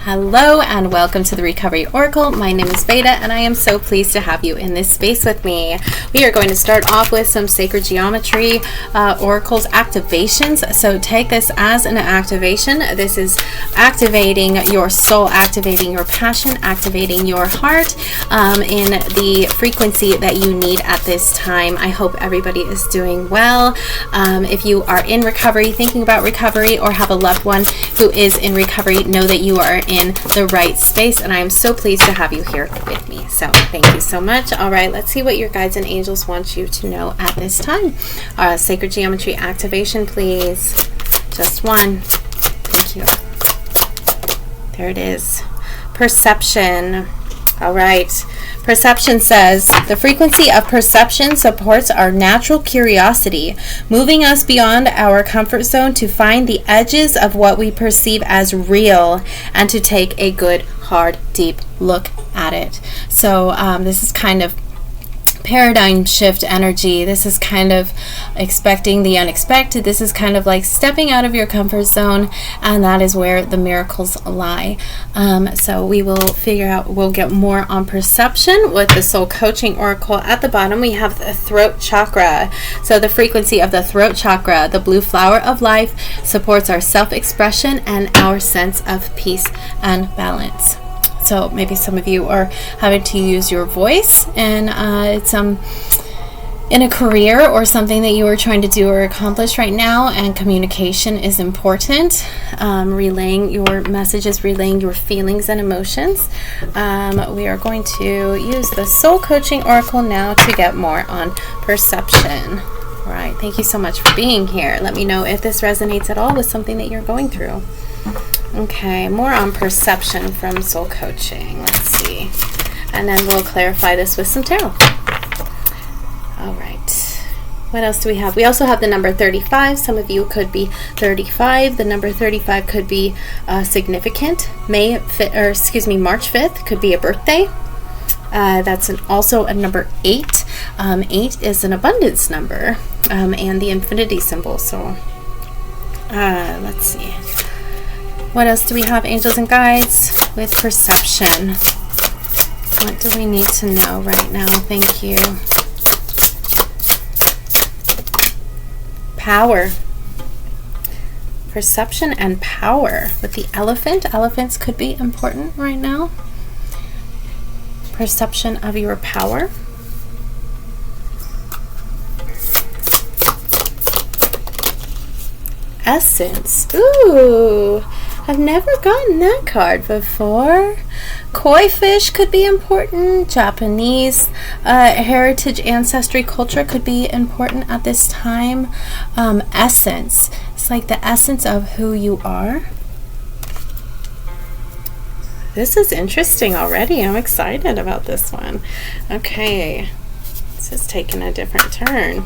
Hello and welcome to the Recovery Oracle. My name is Veda and I am so pleased to have you in this space with me. We are going to start off with some sacred geometry oracles activations. So take this as an activation. This is activating your soul, activating your passion, activating your heart in the frequency that you need at this time. I hope everybody is doing well. If you are in recovery, thinking about recovery, or have a loved one who is in recovery, know that you are in the right space, and I am so pleased to have you here with me. So thank you so much. All right, let's see what your guides and angels want you to know at this time. Sacred geometry activation, please. Just one. Thank you. There it is. Perception. All right. Perception says, the frequency of perception supports our natural curiosity, moving us beyond our comfort zone to find the edges of what we perceive as real and to take a good, hard, deep look at it. So this is kind of paradigm shift energy. This is kind of expecting the unexpected. This is kind of like stepping out of your comfort zone, and that is where the miracles lie. So we will figure out, we'll get more on perception with the soul coaching oracle. At the bottom we have the throat chakra. So the frequency of the throat chakra, the blue flower of life, supports our self-expression and our sense of peace and balance. So maybe some of you are having to use your voice, and it's in a career or something that you are trying to do or accomplish right now, and communication is important. Relaying your messages, relaying your feelings and emotions. We are going to use the soul coaching oracle now to get more on perception. All right, thank you so much for being here. Let me know if this resonates at all with something that you're going through. Okay, more on perception from soul coaching. Let's see. And then we'll clarify this with some tarot. All right. What else do we have? We also have the number 35. Some of you could be 35. The number 35 could be significant. March 5th could be a birthday. That's also a number 8. 8 is an abundance number, and the infinity symbol. So let's see. What else do we have, angels and guides, with perception? What do we need to know right now? Thank you. Power. Perception and power. With the elephant, elephants could be important right now. Perception of your power. Essence. Ooh, I've never gotten that card before. Koi fish could be important. Japanese heritage, ancestry, culture could be important at this time. Essence. It's like the essence of who you are. This is interesting already. I'm excited about this one. Okay. This is taking a different turn.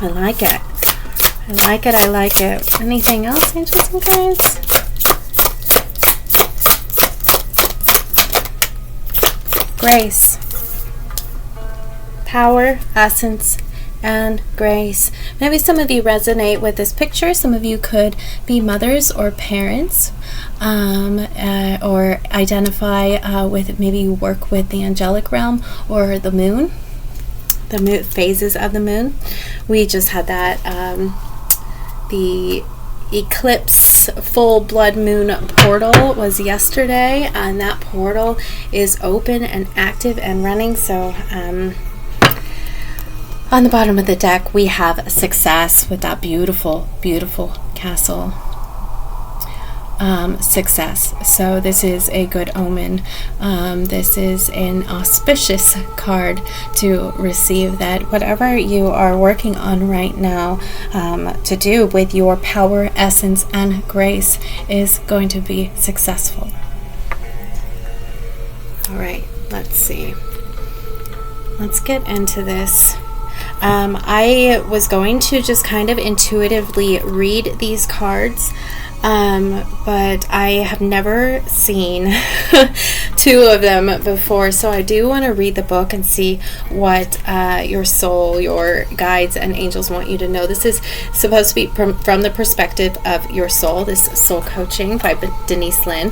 I like it. I like it, I like it. Anything else, angels and guides? Grace. Power, essence, and grace. Maybe some of you resonate with this picture. Some of you could be mothers or parents, or identify with, maybe you work with the angelic realm or the moon. The moon, phases of the moon. We just had that the eclipse full blood moon portal was yesterday, and that portal is open and active and running. So on the bottom of the deck we have success with that beautiful, beautiful castle. Success. So this is a good omen. This is an auspicious card to receive, that whatever you are working on right now to do with your power, essence, and grace is going to be successful. All right, let's see. Let's get into this. I was going to just kind of intuitively read these cards. But I have never seen two of them before, so I do want to read the book and see what your soul, your guides, and angels want you to know. This is supposed to be from the perspective of your soul. This soul coaching by Denise Lynn.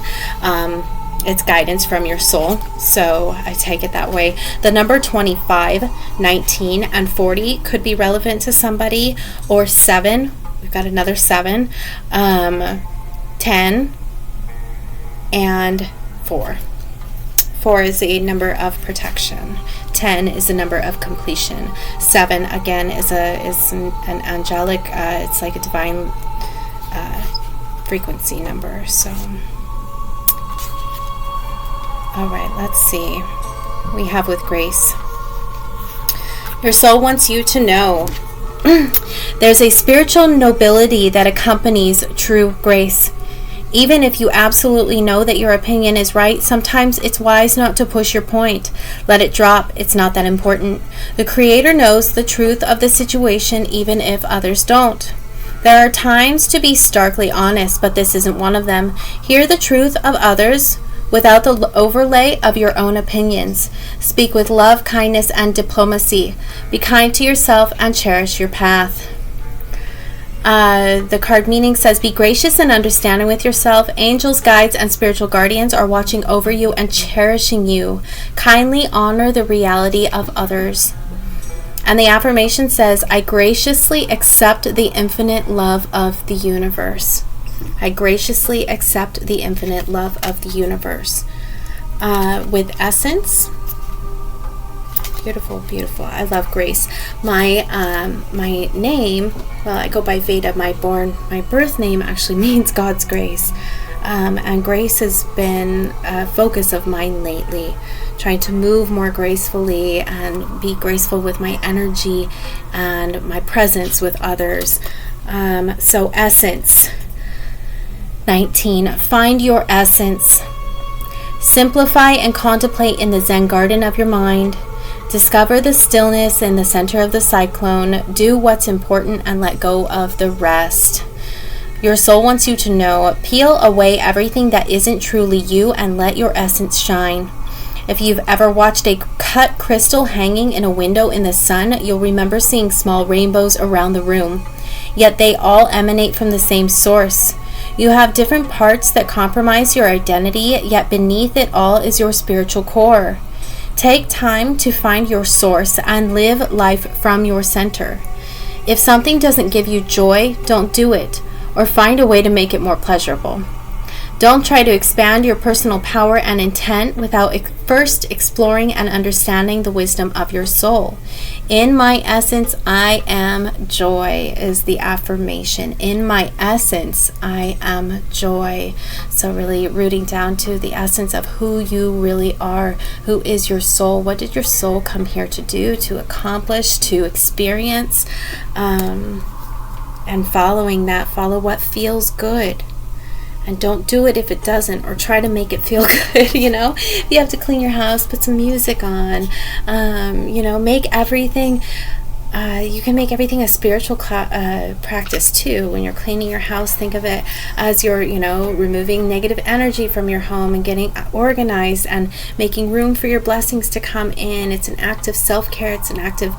It's guidance from your soul, so I take it that way. The number 25, 19, and 40 could be relevant to somebody, or 7. We've got another 7, 10, and 4. 4 is a number of protection. 10 is a number of completion. 7 again is an angelic. It's like a divine frequency number. So, all right, let's see. We have with grace. Your soul wants you to know there's a spiritual nobility that accompanies true grace. Even if you absolutely know that your opinion is right, sometimes it's wise not to push your point. Let it drop. It's not that important. The Creator knows the truth of the situation, even if others don't. There are times to be starkly honest, but this isn't one of them. Hear the truth of others without the overlay of your own opinions. Speak with love, kindness, and diplomacy. Be kind to yourself and cherish your path. The card meaning says, be gracious and understanding with yourself. Angels, guides, and spiritual guardians are watching over you and cherishing you. Kindly honor the reality of others. And the affirmation says, I graciously accept the infinite love of the universe. I graciously accept the infinite love of the universe. With essence. Beautiful, beautiful. I love grace. My name, well, I go by Veda. My birth name actually means God's grace. And grace has been a focus of mine lately. Trying to move more gracefully and be graceful with my energy and my presence with others. So essence. 19. Find your essence. Simplify and contemplate in the Zen garden of your mind. Discover the stillness in the center of the cyclone. Do what's important and let go of the rest. Your soul wants you to know, peel away everything that isn't truly you and let your essence shine. If you've ever watched a cut crystal hanging in a window in the sun, you'll remember seeing small rainbows around the room. Yet they all emanate from the same source. You have different parts that compromise your identity, yet beneath it all is your spiritual core. Take time to find your source and live life from your center. If something doesn't give you joy, don't do it, or find a way to make it more pleasurable. Don't try to expand your personal power and intent without first exploring and understanding the wisdom of your soul. In my essence, I am joy is the affirmation. In my essence, I am joy. So really rooting down to the essence of who you really are. Who is your soul? What did your soul come here to do, to accomplish, to experience? And following that, follow what feels good. And don't do it if it doesn't, or try to make it feel good, you know. If you have to clean your house, put some music on, make everything, you can make everything a spiritual practice too. When you're cleaning your house, think of it as you're, removing negative energy from your home and getting organized and making room for your blessings to come in. It's an act of self-care. It's an act of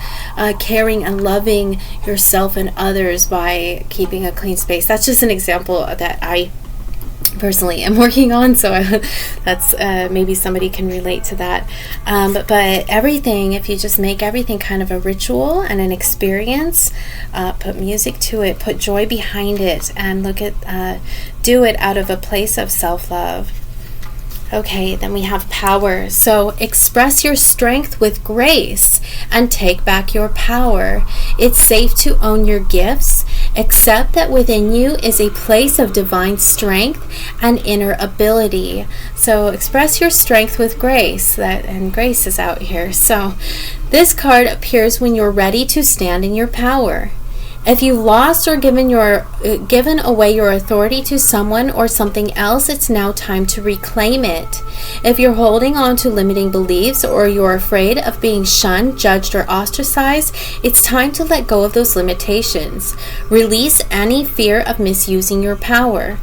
caring and loving yourself and others by keeping a clean space. That's just an example that I personally am working on, so that's maybe somebody can relate to that, but everything, if you just make everything kind of a ritual and an experience, put music to it, put joy behind it, and do it out of a place of self-love. Okay, then we have power. So express your strength with grace and take back your power. It's safe to own your gifts. Accept that within you is a place of divine strength and inner ability. So express your strength with grace. And grace is out here. So this card appears when you're ready to stand in your power. If you've lost or given away your authority to someone or something else, it's now time to reclaim it. If you're holding on to limiting beliefs or you're afraid of being shunned, judged, or ostracized, it's time to let go of those limitations. Release any fear of misusing your power.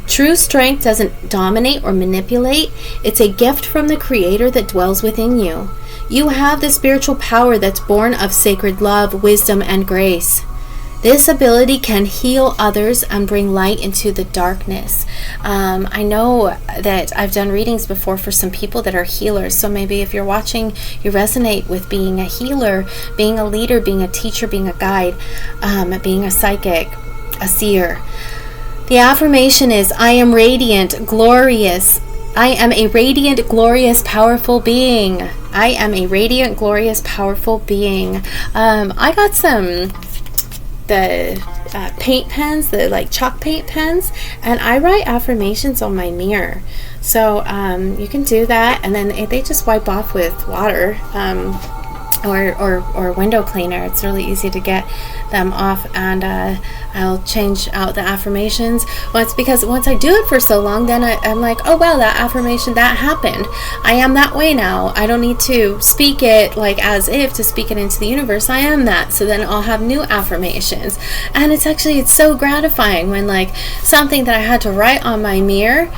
True strength doesn't dominate or manipulate. It's a gift from the Creator that dwells within you. You have the spiritual power that's born of sacred love, wisdom, and grace. This ability can heal others and bring light into the darkness. I know that I've done readings before for some people that are healers. So maybe if you're watching, you resonate with being a healer, being a leader, being a teacher, being a guide, being a psychic, a seer. The affirmation is, I am radiant, glorious. I am a radiant, glorious, powerful being. I am a radiant, glorious, powerful being. I got the paint pens, the like chalk paint pens, and I write affirmations on my mirror. So you can do that, and then they just wipe off with water or window cleaner. It's really easy to get them off, and I'll change out the affirmations because once I do it for so long, then I'm like, oh well, that affirmation, that happened. I am that way now. I don't need to speak it like as if to speak it into the universe. I am that. So then I'll have new affirmations, and it's so gratifying when like something that I had to write on my mirror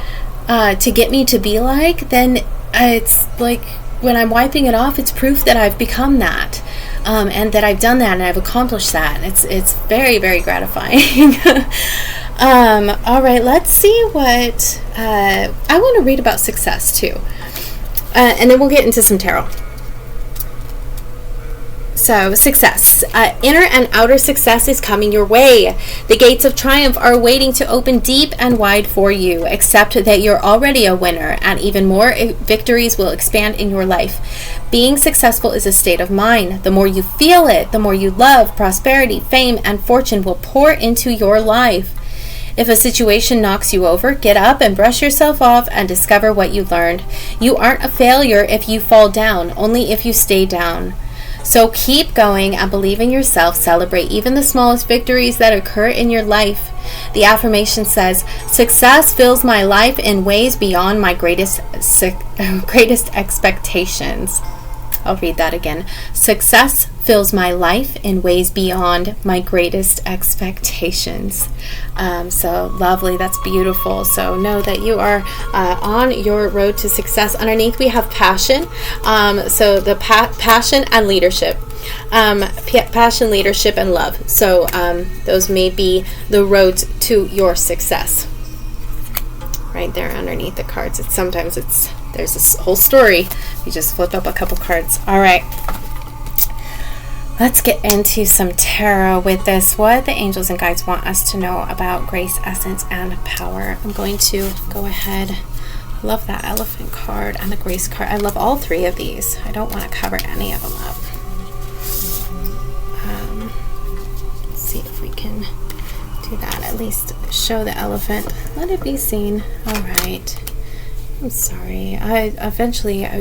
to get me to be like, then it's like when I'm wiping it off, it's proof that I've become that. And that I've done that and I've accomplished that. It's very, very gratifying. All right, let's see what I want to read about success too, and then we'll get into some tarot. So, success. Inner and outer success is coming your way. The gates of triumph are waiting to open deep and wide for you. Accept that you're already a winner, and even more victories will expand in your life. Being successful is a state of mind. The more you feel it, the more you love, prosperity, fame, and fortune will pour into your life. If a situation knocks you over, get up and brush yourself off and discover what you learned. You aren't a failure if you fall down, only if you stay down. So keep going and believe in yourself. Celebrate even the smallest victories that occur in your life. The affirmation says, success fills my life in ways beyond my greatest expectations. I'll read that again. Success fills my life in ways beyond my greatest expectations. So lovely. That's beautiful. So know that you are on your road to success. Underneath we have passion. So the passion and leadership. Passion, leadership, and love. So those may be the roads to your success. Right there underneath the cards. There's this whole story. You just flip up a couple cards. All right. Let's get into some tarot with this. What the angels and guides want us to know about grace, essence, and power. I'm going to go ahead. I love that elephant card and the grace card. I love all three of these. I don't want to cover any of them up. Let's see if we can do that. At least show the elephant. Let it be seen. All right. I'm sorry. I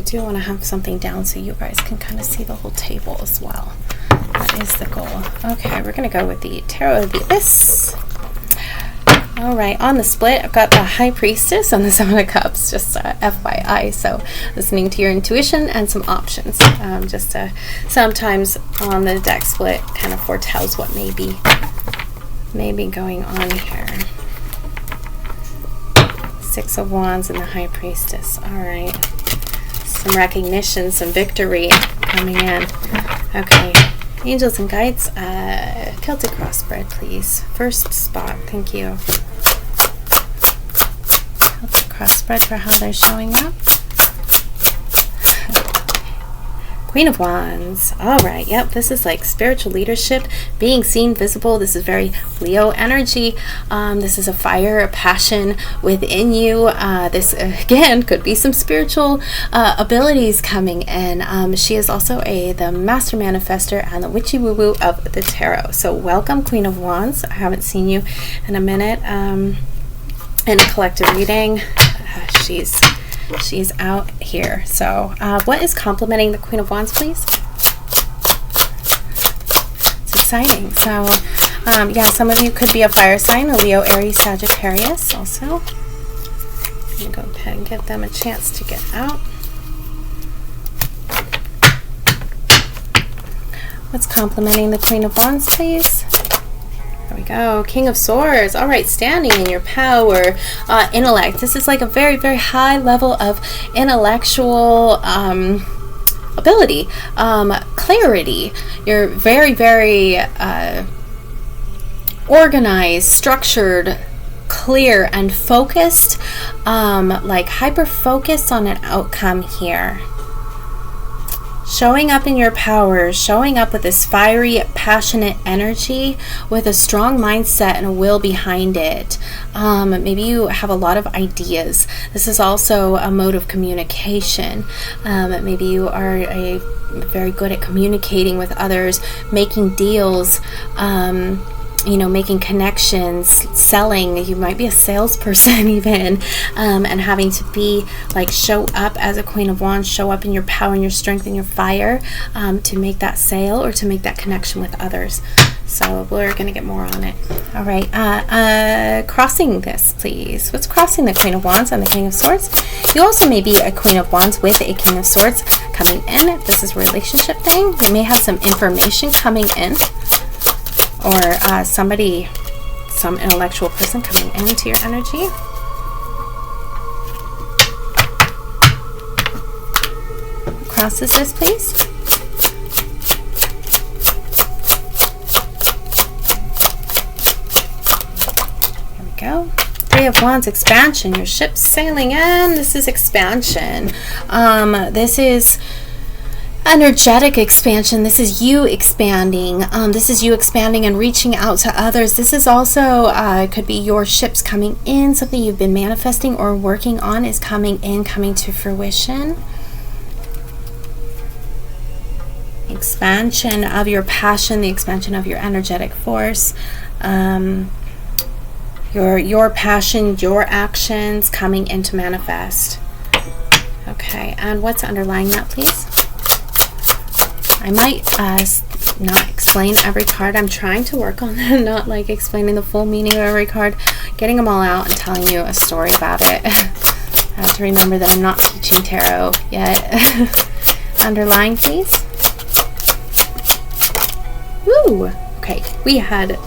do want to have something down so you guys can kind of see the whole table as well. That is the goal. Okay, we're going to go with the Tarot of the Abyss. All right, on the split, I've got the High Priestess and the Seven of Cups, just FYI. So listening to your intuition and some options. Sometimes on the deck split kind of foretells what may be going on here. Six of Wands and the High Priestess. All right. Some recognition, some victory coming in. Okay. Angels and guides, Celtic cross spread, please. First spot. Thank you. Celtic cross spread for how they're showing up. Queen of Wands. All right. Yep. This is like spiritual leadership, being seen, visible. This is very Leo energy. This is a fire, a passion within you. This, again, could be some spiritual abilities coming in. She is also the master manifester and the witchy woo-woo of the tarot. So welcome, Queen of Wands. I haven't seen you in a minute in a collective reading. She's out here. So what is complementing the Queen of Wands, please? It's exciting. So yeah, some of you could be a fire sign, a Leo, Aries, Sagittarius also. I'm going to go ahead and give them a chance to get out. What's complementing the Queen of Wands, please? There we go. King of Swords. All right, standing in your power. Intellect. This is like a very, very high level of intellectual ability. Clarity. You're very, very organized, structured, clear, and focused. Like hyper-focused on an outcome here. Showing up in your power, showing up with this fiery, passionate energy with a strong mindset and a will behind it. Maybe you have a lot of ideas. This is also a mode of communication. Maybe you are very good at communicating with others, making deals, you know, making connections, selling. You might be a salesperson even, and having to be like, show up as a Queen of Wands, show up in your power and your strength and your fire, to make that sale or to make that connection with others. So we're going to get more on it. All right, crossing this, please. What's crossing the Queen of Wands and the King of Swords? You also may be a Queen of Wands with a King of Swords coming in. This is a relationship thing. You may have some information coming in, or some intellectual person coming into your energy. What crosses this, please? Here we go. Three of Wands, expansion. Your ship's sailing in. This is expansion. This is energetic expansion. This is you expanding. This is you expanding and reaching out to others. This is also could be your ships coming in. Something you've been manifesting or working on is coming in, coming to fruition. Expansion of your passion, the expansion of your energetic force, your passion, your actions coming in to manifest. Okay, and what's underlying that, please? I might not explain every card. I'm trying to work on that, not like explaining the full meaning of every card, getting them all out and telling you a story about it. I have to remember that I'm not teaching tarot yet. Underlying, please. Woo! Okay, we had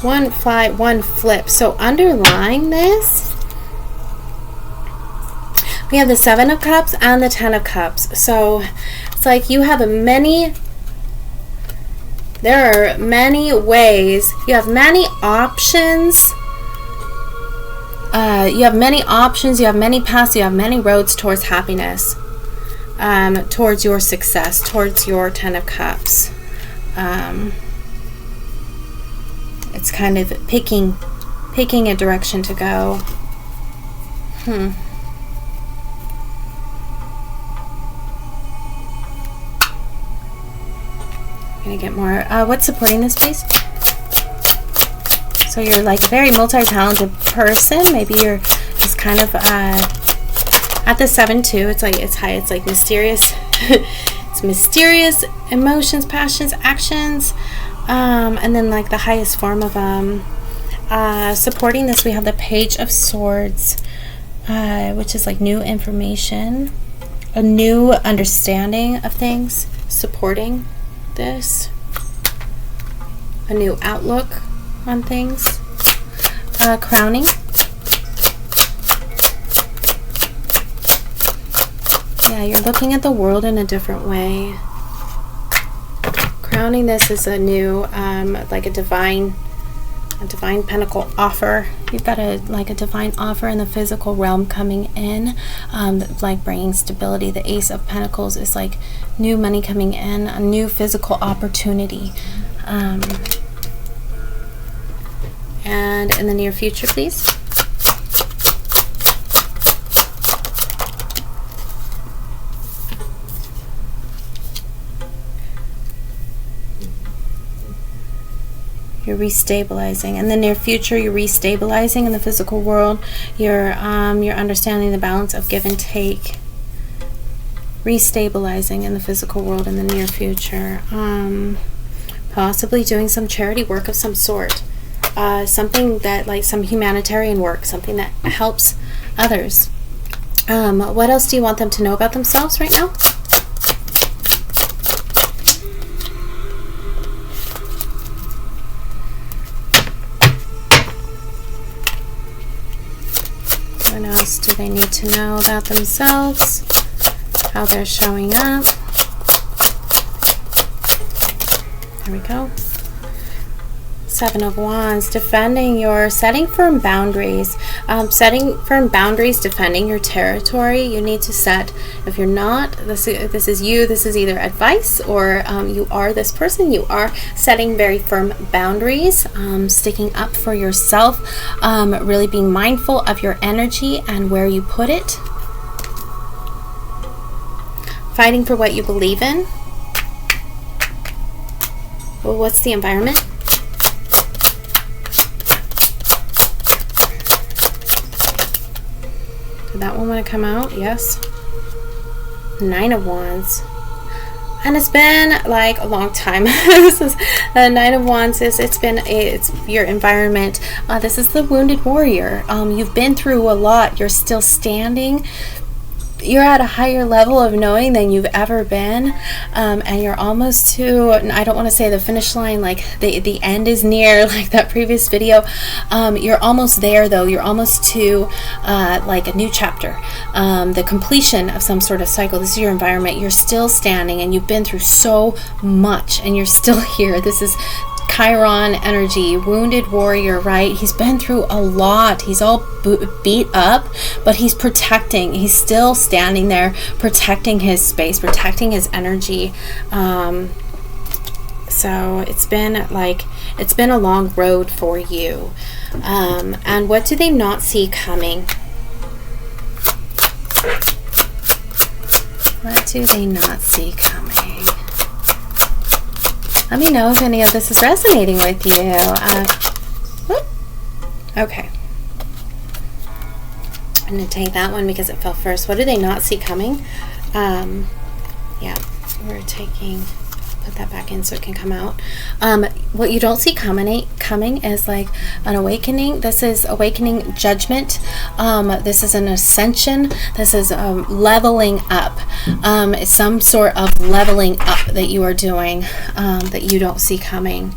one fly, one flip. So underlying this, we have the 7 of Cups and the 10 of Cups. So it's like you have there are many ways, you have many options. You have many options, you have many paths, you have many roads towards happiness, towards your success, towards your 10 of Cups. It's kind of picking a direction to go. Gonna get more. What's supporting this, please? So you're like a very multi-talented person. Maybe you're just kind of at the 7 too. It's like it's high. It's like mysterious. It's mysterious emotions, passions, actions, and then like the highest form of supporting this. We have the Page of Swords, which is like new information, a new understanding of things. Supporting this, a new outlook on things. Crowning. Yeah, you're looking at the world in a different way. Crowning this is a new, like a divine pentacle offer. You've got a divine offer in the physical realm coming in, like bringing stability. The Ace of Pentacles is like new money coming in, a new physical opportunity. And in the near future, please. You're restabilizing. In the near future, you're restabilizing in the physical world. You're understanding the balance of give and take. Restabilizing in the physical world in the near future. Possibly doing some charity work of some sort. Something that, like some humanitarian work, something that helps others. What else do you want them to know about themselves right now? they need to know about themselves, how they're showing up. There we go. Seven of Wands, setting firm boundaries. Setting firm boundaries, defending your territory. You need to set, if you're not, this is you, this is either advice or you are this person, you are setting very firm boundaries, sticking up for yourself, really being mindful of your energy and where you put it. Fighting for what you believe in. Well, what's the environment? Did that one want to come out? Yes. Nine of Wands. And it's been like a long time. This is the Nine of Wands. It's your environment. This is the wounded warrior. You've been through a lot. You're still standing. You're at a higher level of knowing than you've ever been, and you're almost to, I don't want to say the finish line, like the end is near, like that previous video. You're almost there though. You're almost to like a new chapter, the completion of some sort of cycle. This is your environment. You're still standing, and you've been through so much, and you're still here. This is Chiron energy, wounded warrior, right? He's been through a lot. He's all beat up, but he's protecting. He's still standing there, protecting his space, protecting his energy. So it's been a long road for you. And what do they not see coming? What do they not see coming? Let me know if any of this is resonating with you. Okay. I'm going to take that one because it fell first. What do they not see coming? Yeah, we're taking... Put that back in so it can come out. What you don't see coming is like an awakening. This is awakening judgment. This is an ascension. This is leveling up. It's some sort of leveling up that you are doing that you don't see coming.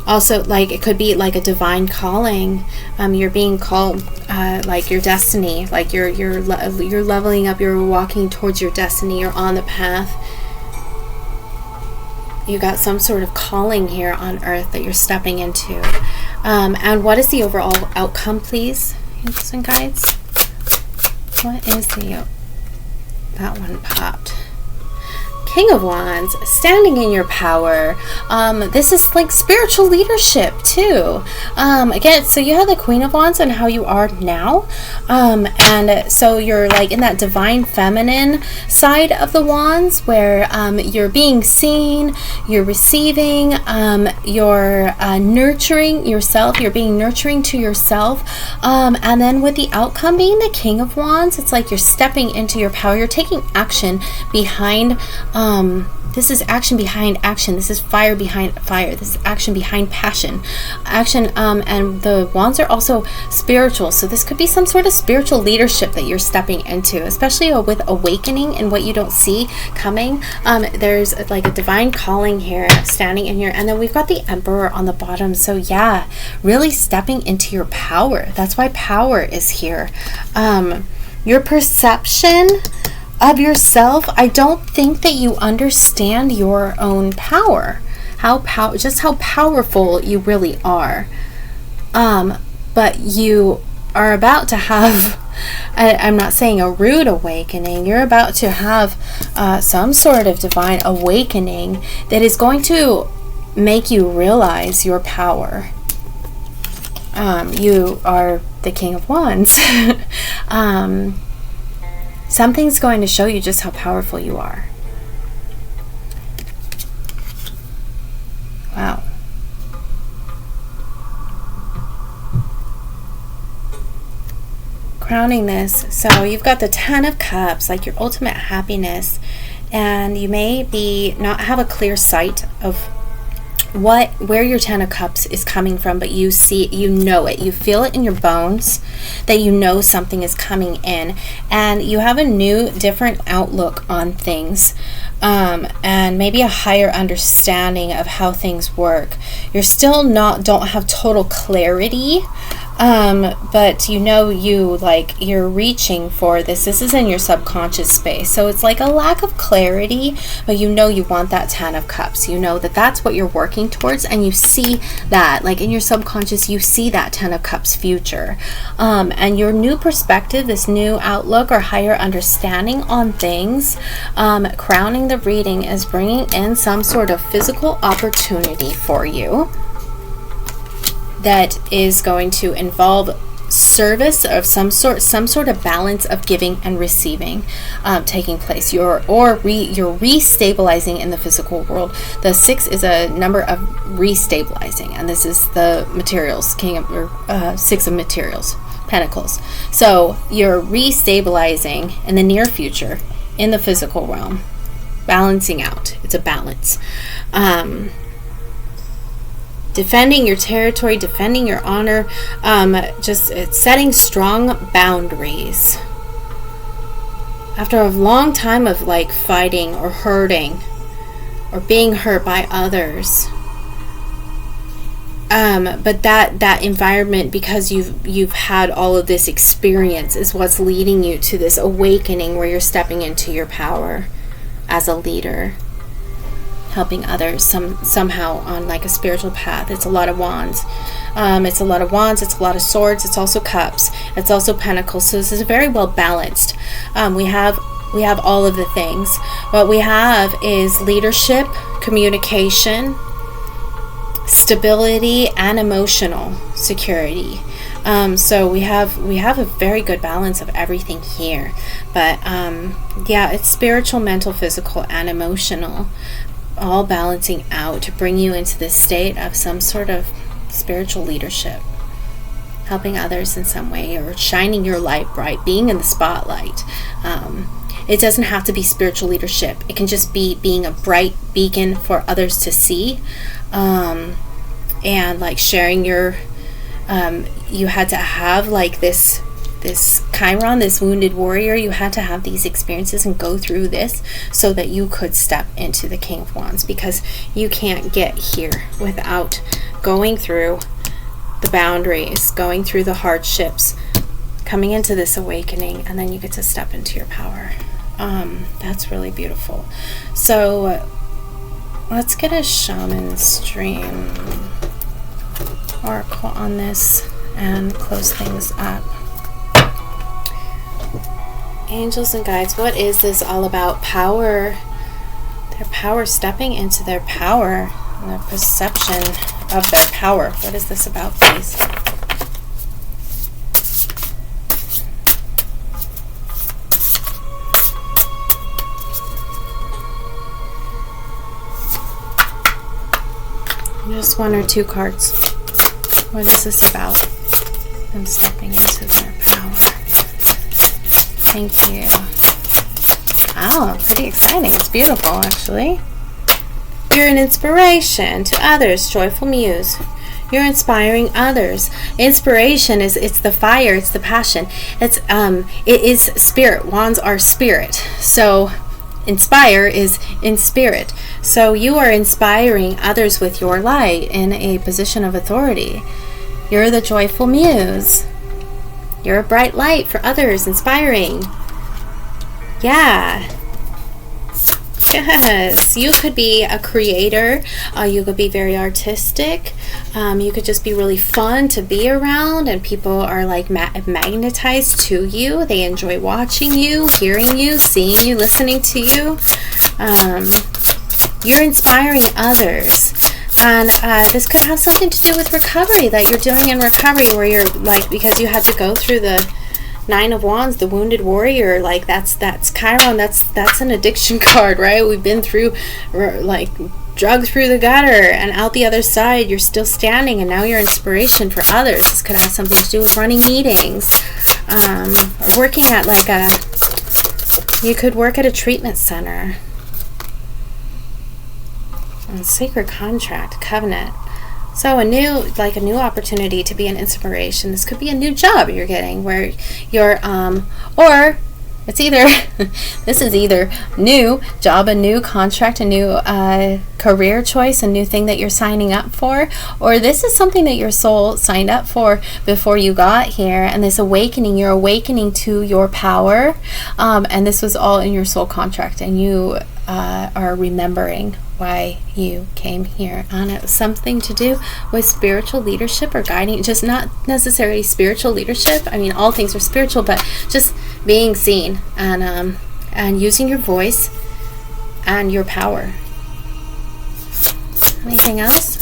Also, like, it could be like a divine calling. You're being called, like your destiny, like you're leveling up, you're walking towards your destiny, you're on the path. You got some sort of calling here on earth that you're stepping into. And what is the overall outcome, please, angels and guides? What is that one popped. King of Wands, standing in your power. This is like spiritual leadership too. Again, so you have the Queen of Wands and how you are now. And so you're like in that divine feminine side of the wands where you're being seen, you're receiving, you're nurturing yourself, you're being nurturing to yourself. And then with the outcome being the King of Wands, it's like you're stepping into your power, you're taking action behind this is action behind action. This is fire behind fire. This is action behind passion. Action, and the wands are also spiritual. So this could be some sort of spiritual leadership that you're stepping into, especially with awakening and what you don't see coming. There's like a divine calling here, standing in here. And then we've got the Emperor on the bottom. So yeah, really stepping into your power. That's why power is here. Your perception of yourself, I don't think that you understand your own power, just how powerful you really are. But you are about to have, I'm not saying a rude awakening, you're about to have some sort of divine awakening that is going to make you realize your power. You are the King of Wands. Something's going to show you just how powerful you are. Wow. Crowning this, so you've got the Ten of Cups, like your ultimate happiness, and you may not have a clear sight of where your Ten of Cups is coming from, but you know it, you feel it in your bones that you know something is coming in, and you have a new, different outlook on things, and maybe a higher understanding of how things work. You're still don't have total clarity, But you're reaching for this. This is in your subconscious space. So it's like a lack of clarity, but you want that 10 of Cups. You know that that's what you're working towards, and you see that, like in your subconscious, you see that 10 of Cups future. And your new perspective, this new outlook or higher understanding on things, crowning the reading is bringing in some sort of physical opportunity for you that is going to involve service of some sort of balance of giving and receiving taking place. You're restabilizing in the physical world. The 6 is a number of restabilizing, and this is the materials, 6 of materials, Pentacles. So you're restabilizing in the near future in the physical realm, balancing out. It's a balance. Defending your territory, defending your honor, just setting strong boundaries. After a long time of like fighting or hurting or being hurt by others, but that environment, because you've had all of this experience, is what's leading you to this awakening where you're stepping into your power as a leader, helping others somehow on like a spiritual path. It's a lot of wands. It's a lot of wands. It's a lot of swords. It's also cups. It's also pentacles. So this is very well balanced. We have all of the things. What we have is leadership, communication, stability, and emotional security. So we have a very good balance of everything here. But yeah, it's spiritual, mental, physical, and emotional, all balancing out to bring you into this state of some sort of spiritual leadership, helping others in some way, or shining your light bright, being in the spotlight. It doesn't have to be spiritual leadership. It can just be being a bright beacon for others to see, and like sharing your you had to have like this Chiron, this wounded warrior. You had to have these experiences and go through this so that you could step into the King of Wands, because you can't get here without going through the boundaries, going through the hardships, coming into this awakening, and then you get to step into your power. That's really beautiful. So let's get a Shaman's Dream oracle on this and close things up. Angels and guides, what is this all about? Power, their power, stepping into their power and their perception of their power. What is this about, please? Just one or two cards. What is this about? Them stepping into their power. Thank you. Wow, pretty exciting. It's beautiful, actually. You're an inspiration to others, joyful muse. You're inspiring others. Inspiration it's the fire, it's the passion. It is spirit. Wands are spirit. So inspire is in spirit. So you are inspiring others with your light in a position of authority. You're the joyful muse. You're a bright light for others, inspiring. Yeah. Yes. You could be a creator. You could be very artistic. You could just be really fun to be around, and people are like magnetized to you. They enjoy watching you, hearing you, seeing you, listening to you. You're inspiring others. And this could have something to do with recovery, that you're doing in recovery, where you're like, because you had to go through the 9 of Wands, the wounded warrior. Like that's Chiron. That's an addiction card, right? We've been through, like, drugged through the gutter, and out the other side you're still standing, and now you're inspiration for others. This could have something to do with running meetings, or working at like you could work at a treatment center. Sacred contract, covenant. So a new opportunity to be an inspiration. This could be a new job you're getting, where you're or It's either, this is either new job, a new contract, a new career choice, a new thing that you're signing up for, or this is something that your soul signed up for before you got here, and this awakening, you're awakening to your power, and this was all in your soul contract, and you are remembering why you came here, and it was something to do with spiritual leadership or guiding, just not necessarily spiritual leadership. I mean, all things are spiritual, but just being seen and using your voice and your power. Anything else?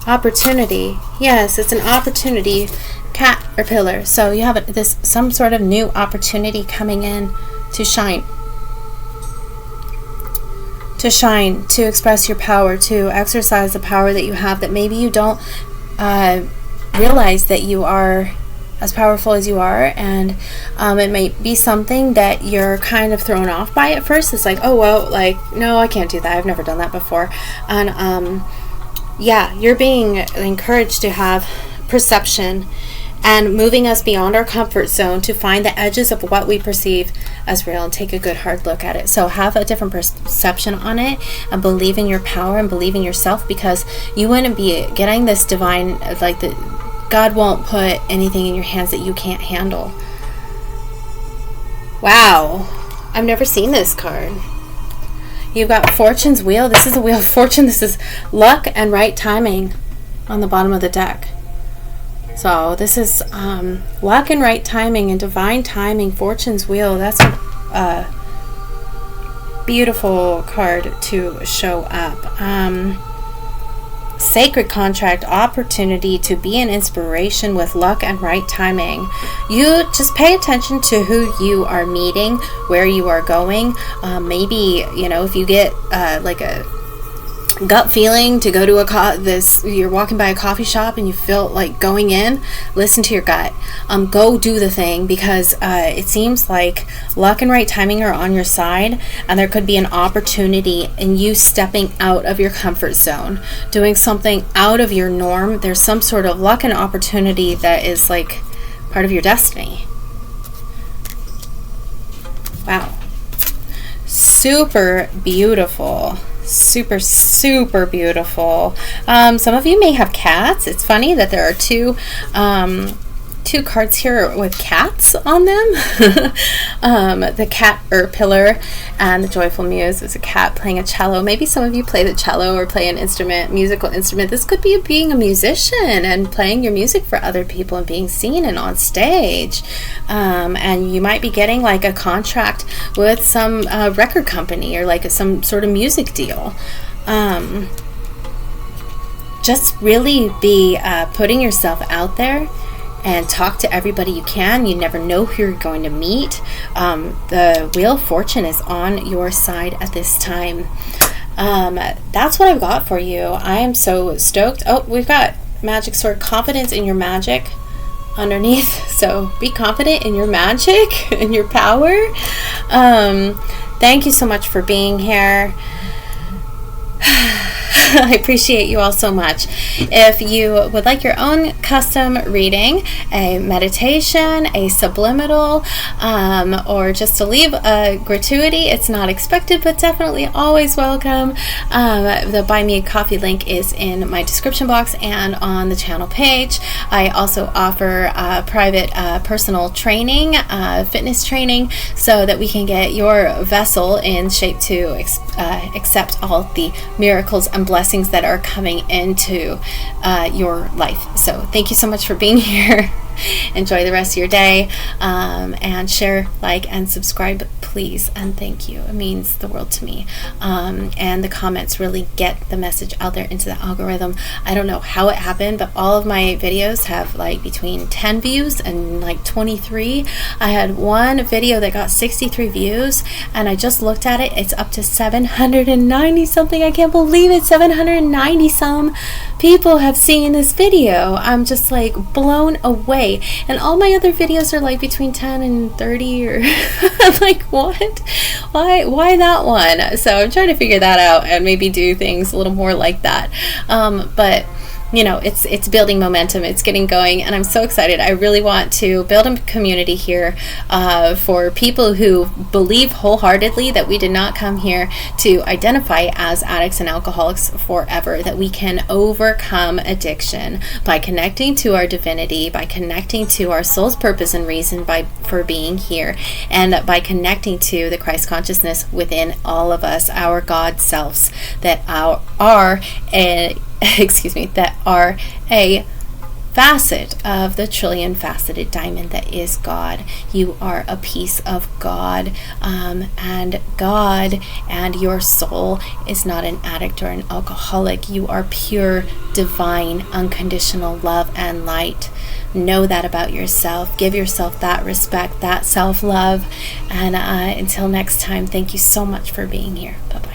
Opportunity. Yes, it's an opportunity, caterpillar. So you have this some sort of new opportunity coming in to shine, to express your power, to exercise the power that you have, that maybe you don't realize that you are as powerful as you are. And it might be something that you're kind of thrown off by at first. It's like, oh, well, like, no, I can't do that. I've never done that before. And yeah, you're being encouraged to have perception and moving us beyond our comfort zone to find the edges of what we perceive as real and take a good hard look at it. So have a different perception on it and believe in your power and believe in yourself, because you wouldn't be getting this divine, like, God won't put anything in your hands that you can't handle. Wow, I've never seen this card. You've got Fortune's Wheel. This is a Wheel of Fortune. This is luck and right timing on the bottom of the deck. So this is luck and right timing and divine timing, Fortune's Wheel. That's a beautiful card to show up. Sacred contract, opportunity to be an inspiration with luck and right timing. You just pay attention to who you are meeting, where you are going. Maybe, you know, if you get like a gut feeling to go to you're walking by a coffee shop and you feel like going in, listen to your gut. Go do the thing, because it seems like luck and right timing are on your side, and there could be an opportunity in you stepping out of your comfort zone, doing something out of your norm. There's some sort of luck and opportunity that is like part of your destiny. Wow. Super beautiful. Super, super beautiful. Some of you may have cats. It's funny that there are two cards here with cats on them. The caterpillar and the joyful muse is a cat playing a cello. Maybe some of you play the cello or play an instrument, musical instrument. This could be being a musician and playing your music for other people and being seen and on stage. And you might be getting like a contract with some record company or like some sort of music deal. Just really be putting yourself out there and talk to everybody you can. You never know who you're going to meet. The Wheel of Fortune is on your side at this time. That's what I've got for you. I am so stoked. Oh, we've got Magic Sword, confidence in your magic underneath. So be confident in your magic and your power. Thank you so much for being here. I appreciate you all so much. If you would like your own custom reading, a meditation, a subliminal, or just to leave a gratuity, it's not expected, but definitely always welcome. The Buy Me a Coffee link is in my description box and on the channel page. I also offer private personal training, fitness training, so that we can get your vessel in shape to accept all the miracles and blessings that are coming into your life. So thank you so much for being here. Enjoy the rest of your day, and share, like, and subscribe, please, and thank you. It means the world to me. And the comments really get the message out there into the algorithm. I don't know how it happened, but all of my videos have like between 10 views and like 23. I had one video that got 63 views, and I just looked at it. It's up to 790 something. I can't believe it. 790 some people have seen this video. I'm just like blown away. And all my other videos are like between 10 and 30, or I'm like, what? Why that one? So I'm trying to figure that out and maybe do things a little more like that. But it's building momentum, it's getting going, and I'm so excited. I really want to build a community here for people who believe wholeheartedly that we did not come here to identify as addicts and alcoholics forever, that we can overcome addiction by connecting to our divinity, by connecting to our soul's purpose and reason for being here, and by connecting to the Christ consciousness within all of us, our God selves that are a facet of the trillion faceted diamond that is God. You are a piece of God, and God and your soul is not an addict or an alcoholic. You are pure, divine, unconditional love and light. Know that about yourself. Give yourself that respect, that self-love. And until next time, thank you so much for being here. Bye-bye.